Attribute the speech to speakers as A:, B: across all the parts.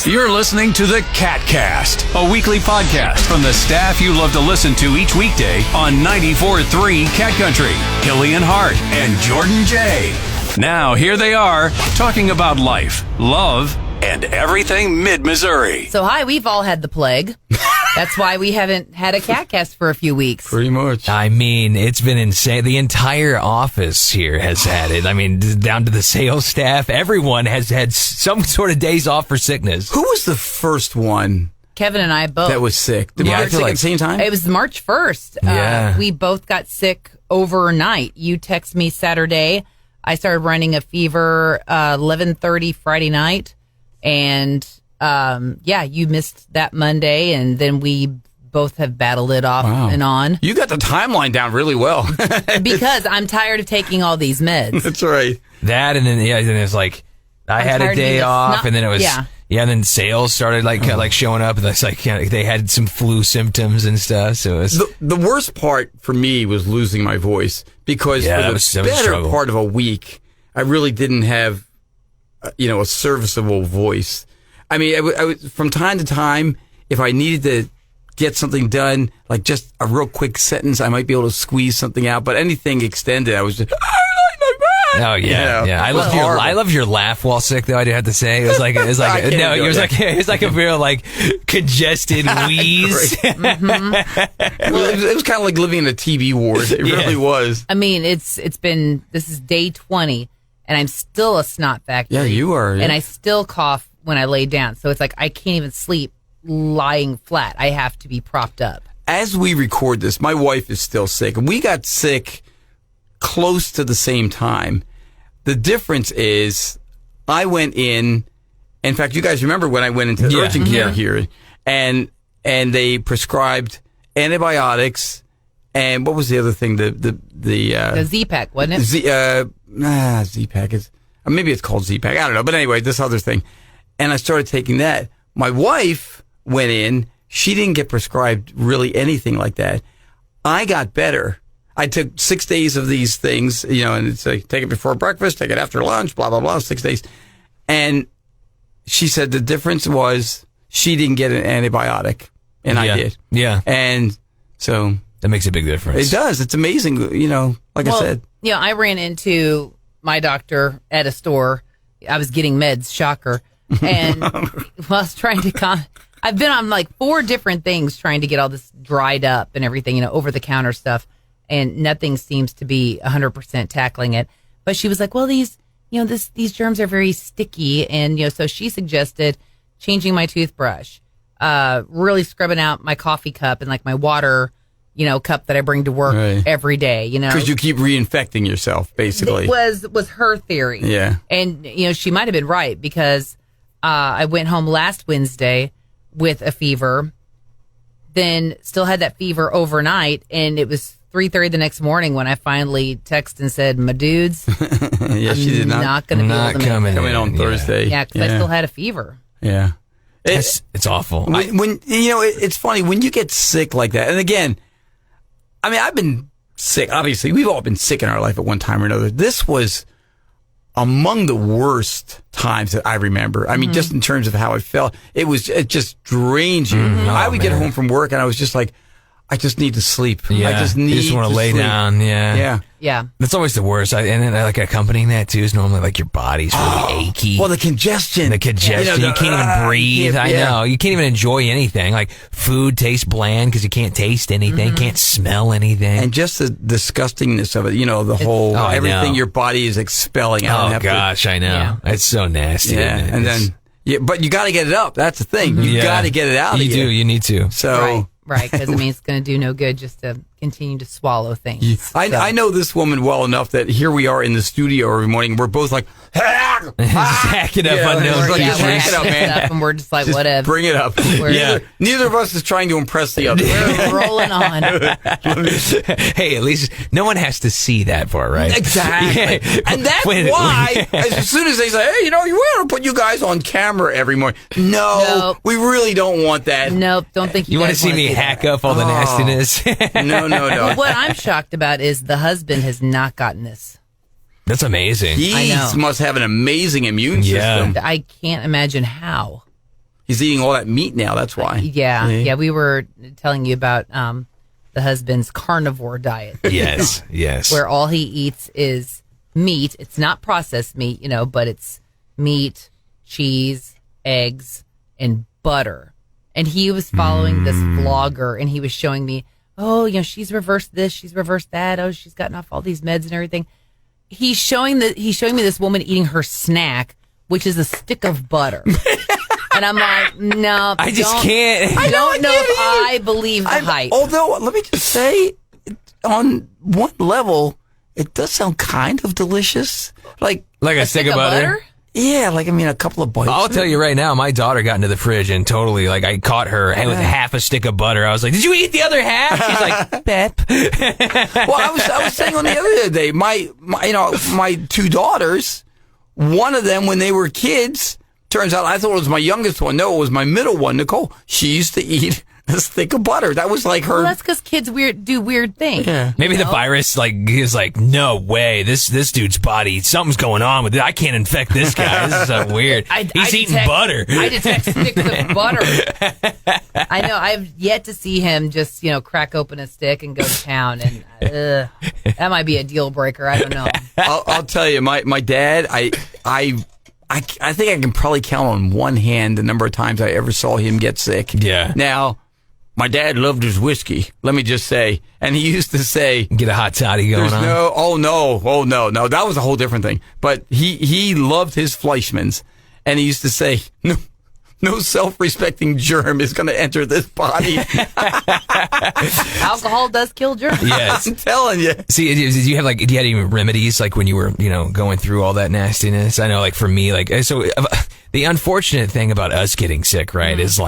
A: You're listening to the KATcast, a weekly podcast from the staff you love to listen to each weekday on 94.3 Cat Country. Killian Hart and Jordan J. Now, here they are, talking about life, love, and everything mid-Missouri.
B: So, hi, we've all had the plague. That's why we haven't had a KATcast for a few weeks.
C: Pretty much.
D: I mean, it's been insane. The entire office here has had it. I mean, down to the sales staff. Everyone has had some sort of days off for sickness.
C: Who was the first one
B: Kevin and I both.
C: that was sick? Did we get sick at the same time?
B: It was March 1st.
D: Yeah.
B: We both got sick overnight. You text me Saturday. I started running a fever 11:30 Friday night. And you missed that Monday, and then we both have battled it off and on.
C: You got the timeline down really well.
B: Because I'm tired of taking all these meds.
C: That's right.
D: That, and then it's like, I had a day off, and then it was, and then sales started like showing up, and it's like they had some flu symptoms and stuff. So it was,
C: the worst part for me was losing my voice, because for the better part of a week, I really didn't have, a serviceable voice. I mean, I would, from time to time, if I needed to get something done, like just a real quick sentence, I might be able to squeeze something out. But anything extended, I was just,
D: oh yeah, yeah. I love your laugh while sick, though. I do have to say, it was like a real congested wheeze.
C: It was kind of like living in a TB ward. It really was.
B: I mean, this is day 20, and I'm still a snot factory.
C: Yeah, you are. Yeah.
B: And I still cough when I lay down. So it's like I can't even sleep lying flat. I have to be propped up.
C: As we record this, my wife is still sick. We got sick close to the same time. The difference is I went in fact, you guys remember when I went into urgent care here, and they prescribed antibiotics, and what was the other thing? The
B: Z-Pack, wasn't it?
C: Z-Pack is, maybe it's called Z-Pack. I don't know. But anyway, this other thing. And I started taking that. My wife went in. She didn't get prescribed really anything like that. I got better. I took 6 days of these things, and it's like, take it before breakfast, take it after lunch, blah, blah, blah, 6 days. And she said the difference was she didn't get an antibiotic, and I did.
D: Yeah.
C: And so
D: that makes a big difference.
C: It does. It's amazing, I said.
B: Yeah, I ran into my doctor at a store. I was getting meds, shocker. And I was trying to I've been on like 4 different things trying to get all this dried up and everything, over the counter stuff, and nothing seems to be 100% tackling it. But she was like, well, these germs are very sticky, and so she suggested changing my toothbrush, really scrubbing out my coffee cup and like my water, cup that I bring to work every day,
C: because you keep reinfecting yourself, basically.
B: It was her theory.
C: Yeah.
B: And she might have been right, because I went home last Wednesday with a fever, then still had that fever overnight, and it was 3:30 the next morning when I finally texted and said, my dudes,
C: she did
B: not going to be able to
C: come in on Thursday.
B: Yeah, because I still had a fever.
C: Yeah.
D: It's awful.
C: When it's funny, when you get sick like that, and again, I mean, I've been sick. Obviously, we've all been sick in our life at one time or another. This was among the worst times that I remember. I mean, just in terms of how I felt, it just drains you. I would get home from work, and I was just like, I just need to sleep.
D: Yeah.
C: I just need
D: want to lay
C: sleep.
D: down. Yeah.
B: Yeah.
D: That's always the worst. And then accompanying that too is normally like your body's really achy.
C: Well, the congestion.
D: You can't even breathe. I know. You can't even enjoy anything. Like food tastes bland because you can't taste anything, can't smell anything.
C: And just the disgustingness of it, the whole, everything your body is expelling out.
D: Oh gosh, I know. Yeah. It's so nasty.
C: Yeah. And then, but you got to get it up. That's the thing. You got to get it out of you.
D: You do. You need to.
C: So.
B: Right, because it's going to do no good just to continue to swallow things.
C: I know this woman well enough that here we are in the studio every morning. We're both like,
D: hacking up on those.
C: Hack it up, man.
B: And we're just like, whatever.
C: Bring it up. Neither of us is trying to impress the other.
B: We're rolling on.
D: Hey, at least no one has to see that part, right?
C: Exactly. And that's why, as soon as they say, hey, we want to put you guys on camera every morning. No, we really don't want that.
B: Nope, don't think
D: you want to see me hack up all the nastiness.
C: No.
B: What I'm shocked about is the husband has not gotten this.
D: That's amazing.
C: He must have an amazing immune system.
B: I can't imagine how.
C: He's eating all that meat now. That's why.
B: Yeah. We were telling you about the husband's carnivore diet.
D: Yes.
B: Where all he eats is meat. It's not processed meat, but it's meat, cheese, eggs, and butter. And he was following this vlogger, and he was showing me, she's reversed this, she's reversed that. Oh, she's gotten off all these meds and everything. He's showing me this woman eating her snack, which is a stick of butter. And I'm like, no,
D: I just can't.
B: I don't know if I believe the hype.
C: Although, let me just say, on one level, it does sound kind of delicious. Like
D: a stick of butter?
C: Yeah, a couple of bites.
D: I'll tell you right now, my daughter got into the fridge and totally, I caught her with half a stick of butter. I was like, did you eat the other half? She's like, Pep.
C: Well, I was saying on the other day, my two daughters, one of them, when they were kids, turns out I thought it was my youngest one. No, it was my middle one, Nicole. She used to eat a stick of butter. That was like her.
B: Well, that's because kids do weird things.
C: Yeah.
D: Maybe the virus is like, no way. This dude's body, something's going on with it. I can't infect this guy. This is so weird. He's eating butter.
B: I detect sticks of butter. I know. I've yet to see him just crack open a stick and go to town, and that might be a deal breaker. I don't know.
C: I'll tell you, my dad. I think I can probably count on one hand the number of times I ever saw him get sick.
D: Yeah.
C: Now, my dad loved his whiskey, let me just say. And he used to say...
D: Get a hot toddy going on.
C: No. That was a whole different thing. But he loved his Fleischmann's. And he used to say, no self-respecting germ is going to enter this body.
B: Alcohol does kill germs.
D: Yes.
C: I'm telling you.
D: See, do you have any remedies when you were, going through all that nastiness? I know for me, so the unfortunate thing about us getting sick, right, is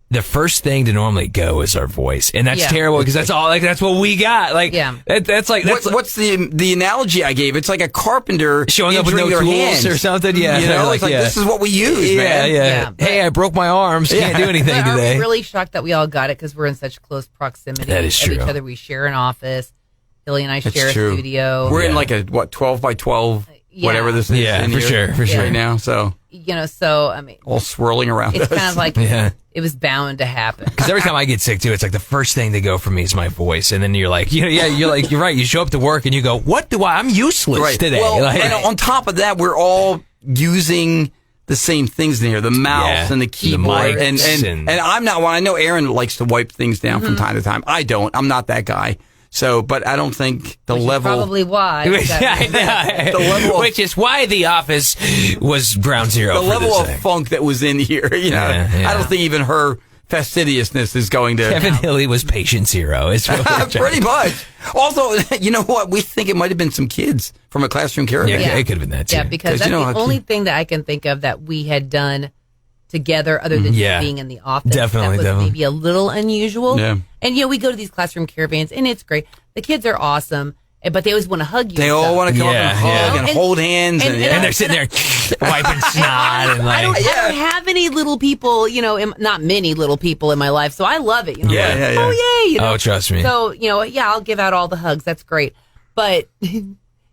D: the first thing to normally go is our voice. And that's terrible because that's all, that's what we got.
C: What's the analogy I gave? It's like a carpenter
D: showing up with no tools
C: hands
D: or something. Yeah.
C: This is what we use, man.
D: Yeah. Hey, I broke my arms. Can't do anything today.
B: I'm really shocked that we all got it because we're in such close proximity
D: of
B: each other. We share an office. Hilly and I share a studio.
C: We're in a 12 by 12, whatever this is.
D: Yeah, for sure.
C: Right now. So, all swirling around.
B: It's kind of like it was bound to happen.
D: Because every time I get sick too, it's the first thing to go for me is my voice, and then you're like, you're right. You show up to work and you go, what do I'm useless today.
C: Well, and on top of that, we're all using the same things in here, the mouse and the keyboard,
D: the mics
C: and I'm not one. I know Aaron likes to wipe things down from time to time. I don't. I'm not that guy. So, but I don't think the level.
B: Probably why.
D: The level, which is why The Office was ground zero.
C: The level of funk that was in here, I don't think even her fastidiousness is going to.
D: Kevin Hilly was patient zero. It's
C: pretty much. Also, you know what? We think it might have been some kids from a classroom caravan.
D: Yeah, it could have been that too.
B: Yeah, because that's the only thing that I can think of that we had done together other than just being in the office.
D: Definitely.
B: Maybe a little unusual.
C: Yeah.
B: And we go to these classroom caravans and it's great. The kids are awesome, but they always want to hug you.
C: They all want to come up and hug and hold hands. And
D: they're sitting there wiping snot.
B: I don't have any little people, not many little people in my life. So I love it. Oh, yay.
D: Oh, trust me.
B: So, I'll give out all the hugs. That's great. But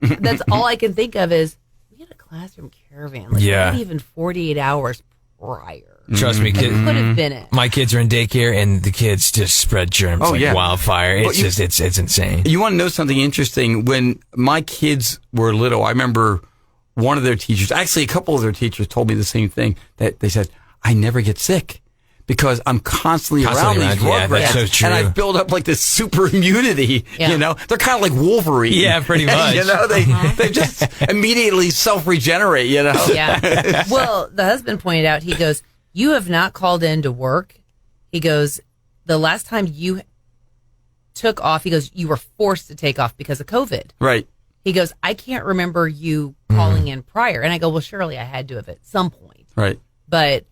B: that's all I can think of is we had a classroom caravan. Not even 48 hours prior.
D: Trust me,
B: could have been it.
D: My kids are in daycare, and the kids just spread germs wildfire. It's it's insane.
C: You want to know something interesting? When my kids were little, I remember one of their teachers, actually a couple of their teachers told me the same thing, that they said, I never get sick because I'm constantly around these
D: rugrats. That's so true.
C: And I've built up this super immunity, They're kind of like Wolverine.
D: Yeah, pretty much.
C: They just immediately self-regenerate,
B: Yeah. Well, the husband pointed out, he goes, you have not called in to work. He goes, the last time you took off, he goes, you were forced to take off because of COVID.
C: Right.
B: He goes, I can't remember you calling in prior. And I go, well, surely I had to have at some point.
C: Right.
B: But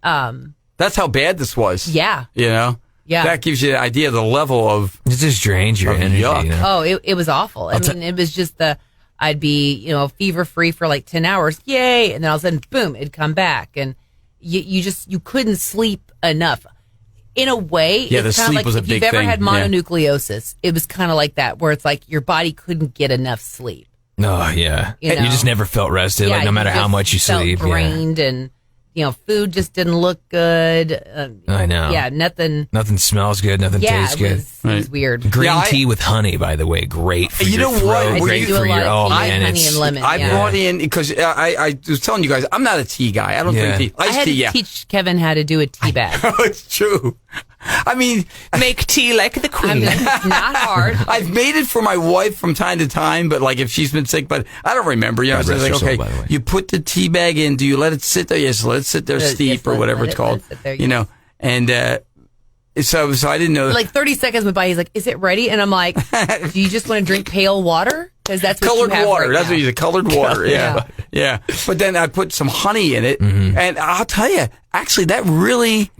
C: that's how bad this was.
B: Yeah.
C: Yeah. That gives you an idea of the level of...
D: It just drains your energy.
B: Oh, it was awful. I mean, it was just I'd be, fever-free for 10 hours. Yay. And then all of a sudden, boom, it'd come back. And you couldn't sleep enough. In a way,
C: the
B: it's kind
C: sleep
B: of
C: was a
B: if
C: big
B: you've ever
C: thing.
B: had mononucleosis, it was kind of like that, where it's like your body couldn't get enough sleep.
D: Oh, yeah. You just never felt rested, no matter how much you sleep.
B: Drained and food just didn't look good.
D: I know.
B: Yeah, nothing.
D: Nothing smells good. Nothing tastes good.
B: It was weird.
D: Green tea with honey, by the way, great for your throat. Great for your. Oh man,
B: honey and lemon.
C: I brought in because I was telling you guys I'm not a tea guy. I don't drink tea.
B: I had to teach Kevin how to do a tea bag.
C: It's true. I mean,
D: make tea like the queen.
B: It's not hard.
C: I've made it for my wife from time to time, but like if she's been sick, but I don't remember. So I was like, okay, you put the tea bag in. Do you let it sit there? Yes, let it sit there, steep or whatever it's called. And so I didn't know.
B: Like 30 seconds went by. He's like, "Is it ready?" And I'm like, "Do you just want to drink pale water? Because that's what
C: colored
B: you have
C: water.
B: Right
C: that's
B: now.
C: what you say, colored water. Yeah. But then I put some honey in it, and I'll tell you, actually, that really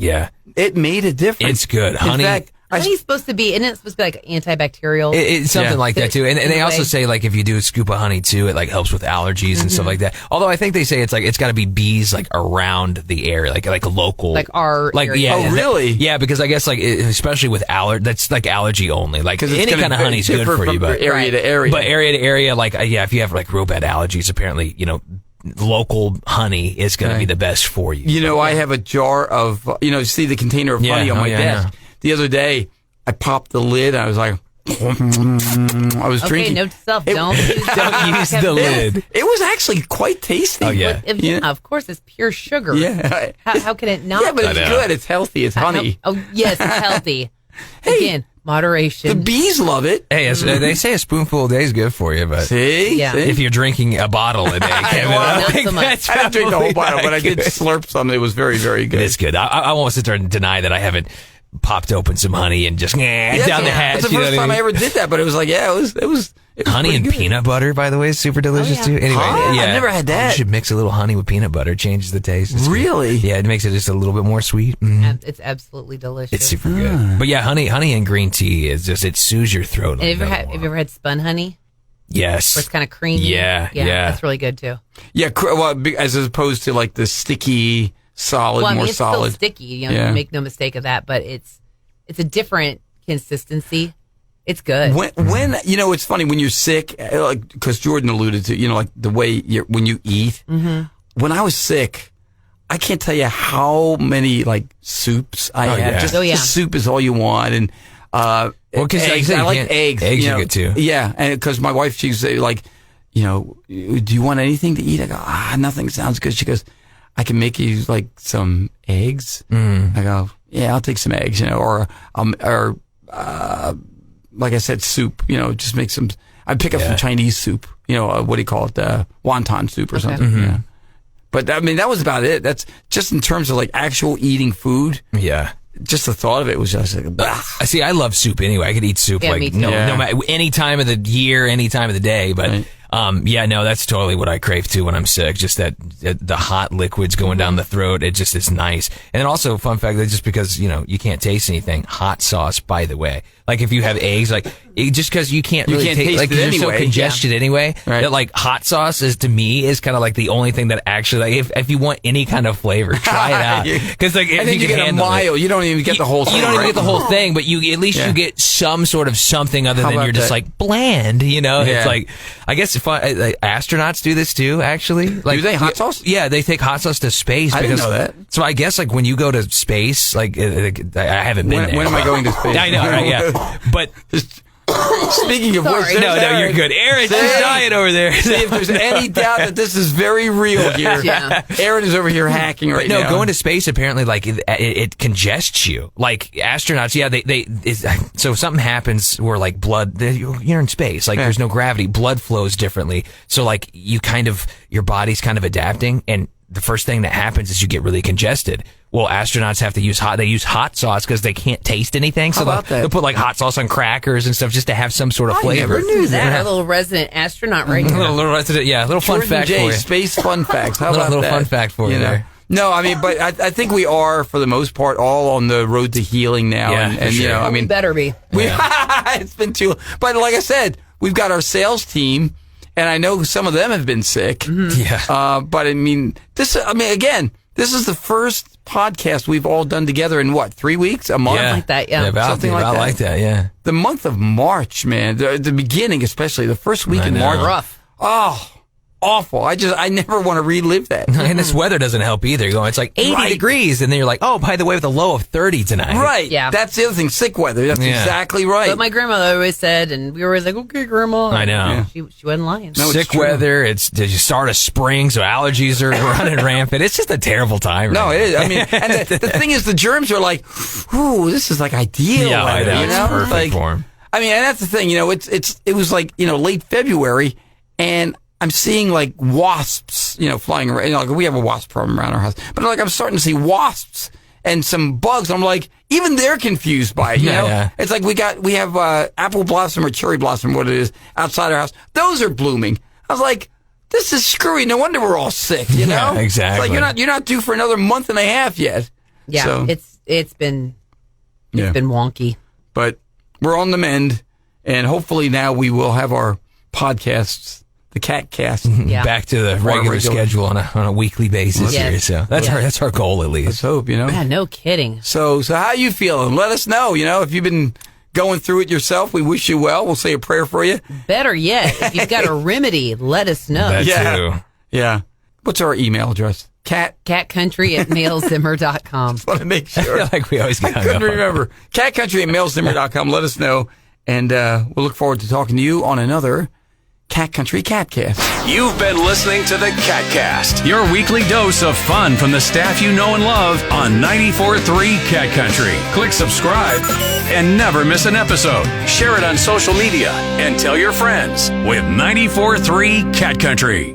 C: it made a difference.
D: It's good. Honey.
B: In fact, honey's supposed to be, isn't it supposed to be like antibacterial?
D: It's something like that too. And they also say like if you do a scoop of honey too, it like helps with allergies and stuff like that. Although I think they say it's got to be bees like around the area, like local,
B: like our area.
C: Yeah. Oh, really?
D: Yeah, because I guess especially with that's like allergy only. Like any kind of honey is good for you, but
C: area to area.
D: But area to area, like if you have like real bad allergies, apparently local honey is going to be the best for you.
C: I have a jar of see the container of honey on my desk. The other day, I popped the lid. And I was like, I was drinking.
B: Note to self: don't
D: use the lid.
C: It was actually quite tasty.
D: Oh yeah,
B: of course, it's pure sugar.
C: Yeah,
B: how can it not?
C: Yeah, but it's good. It's healthy. It's honey.
B: Yes, it's healthy. Again, moderation.
C: The bees love it.
D: Hey, they say a spoonful a day is good for you, but
C: see,
D: if you're drinking a bottle a day, Kevin,
B: I
C: didn't drink the whole bottle, but I did slurp some. It was very, very good.
D: It's good. I won't sit there and deny that I haven't popped open some honey and just down the hatch.
C: It's the first time I ever did that, but it was like, it was
D: honey and
C: good.
D: Peanut butter, by the way, is super delicious too. Anyway,
C: I've never had that.
D: You should mix a little honey with peanut butter. Changes the taste. It's
C: really?
D: Good. Yeah, it makes it just a little bit more sweet.
B: It's absolutely delicious.
D: It's super good. But yeah, honey and green tea is just, it soothes your throat.
B: Have you ever had spun honey?
D: Yes.
B: Where it's kind of creamy.
D: Yeah.
B: That's really good too.
C: Yeah, well, as opposed to like the sticky, solid, more
B: it's
C: solid.
B: Still sticky. Make no mistake of that. But it's a different consistency. It's good.
C: When it's funny when you're sick, because Jordan alluded to, like the way when you eat. Mm-hmm. When I was sick, I can't tell you how many like soups I had.
D: Yeah.
C: Just soup is all you want, and
D: because
C: I like eggs.
D: Eggs are good too.
C: Yeah, and because my wife, she's like, do you want anything to eat? I go, nothing sounds good. She goes, I can make you like some eggs. I go, yeah, I'll take some eggs, or like I said, soup, just make some, I'd pick up some Chinese soup, what do you call it? Wonton soup or something.
D: Mm-hmm.
C: Yeah. But I mean, that was about it. That's just in terms of like actual eating food.
D: Yeah.
C: Just the thought of it was just like,
D: I see. I love soup anyway. I could eat soup no matter any time of the year, any time of the day. But that's totally what I crave too when I'm sick. Just that the hot liquids going down the throat. It just is nice. And then also, fun fact that just because you can't taste anything, hot sauce. By the way, like if you have eggs, just because you can't really taste like
C: it
D: you're so congested anyway.
C: Right.
D: That like hot sauce is to me is kind of like the only thing that actually if you want any kind of flavor, try it out. Because like if
C: you get a mile, you don't even get the whole thing.
D: You don't even get the whole thing, but you at least you get some sort of something other than you're just like bland. It's like I guess astronauts do this too. Actually,
C: do they hot sauce?
D: Yeah, they take hot sauce to space.
C: I didn't know that.
D: So I guess like when you go to space, like I haven't been there.
C: When am I going to space?
D: I know, right? Yeah, but.
C: Speaking of which,
D: no, you're good. Aaron, she's dying over there.
C: See, if there's any doubt that this is very real here, Aaron is over here hacking right now.
D: No, going to space apparently like it congests you. Like astronauts, so something happens where like blood, you're in space, like there's no gravity, blood flows differently. So like your body's kind of adapting, and the first thing that happens is you get really congested. Well, astronauts have to use hot sauce because they can't taste anything. So they'll put like hot sauce on crackers and stuff just to have some sort of flavor.
C: I never knew that.
B: A little resident astronaut right here.
D: a little resident, little fun fact for you.
C: Space fun facts. How about
D: little
C: that?
D: Fun fact for you there.
C: No, I mean, but I think we are, for the most part, all on the road to healing now.
D: Yeah,
C: and
D: sure.
C: I mean,
B: we better be.
C: It's been too. But like I said, we've got our sales team, and I know some of them have been sick.
B: Mm-hmm.
C: Yeah. But I mean, again, this is the first podcast we've all done together in 3 weeks, a month,
B: like that. Yeah,
C: something like that.
D: Yeah.
C: The month of March, man, the beginning, especially the first week in March,
B: rough.
C: Oh, awful. I never want to relive that.
D: And this weather doesn't help either. You're going, it's like 80 degrees, and then you're like, oh, by the way, with a low of 30 tonight.
C: Right.
B: Yeah.
C: That's the other thing. Sick weather. That's exactly right.
B: But my grandmother always said, and we were always like, okay, Grandma.
D: I know.
B: She wasn't lying.
C: No,
D: Sick weather. Did you start a spring, so allergies are running rampant. It's just a terrible time.
C: No,
D: right?
C: it is. I mean, and the thing is, the germs are like, ooh, this is like ideal.
D: Yeah, I know.
C: You
D: It's
C: know?
D: perfect
C: Like,
D: for 'em.
C: I mean, and that's the thing. It was like late February, and I'm seeing like wasps, flying around. Like we have a wasp problem around our house, but like I'm starting to see wasps and some bugs. I'm like, even they're confused by it. You know,
D: Yeah.
C: It's like we have apple blossom or cherry blossom, what it is, outside our house. Those are blooming. I was like, this is screwy. No wonder we're all sick. You know,
D: Yeah, exactly.
C: It's like you're not due for another month and a half yet.
B: Yeah,
C: So,
B: it's been wonky.
C: but we're on the mend, and hopefully now we will have our podcasts. The KATcast.
B: Yeah.
D: Back to the regular schedule on a weekly basis
B: Yes.
D: here. So that's our goal at least.
C: Let's hope,
B: Yeah, no kidding.
C: So how you feeling? Let us know. If you've been going through it yourself, we wish you well. We'll say a prayer for you.
B: Better yet, if you've got a remedy, let us know.
D: That
C: Yeah.
D: too.
C: Yeah. What's our email address?
B: Catcountry@mailzimmer.com.
C: Want to make
D: I
C: sure.
D: feel like we always get
C: I
D: hung
C: couldn't
D: up on
C: remember. Catcountry@mailzimmer.com. Let us know. And we'll look forward to talking to you on another Cat Country KATcast.
A: You've been listening to the KATcast, your weekly dose of fun from the staff you know and love on 94.3 Cat Country. Click subscribe and never miss an episode. Share it on social media and tell your friends with 94.3 Cat Country.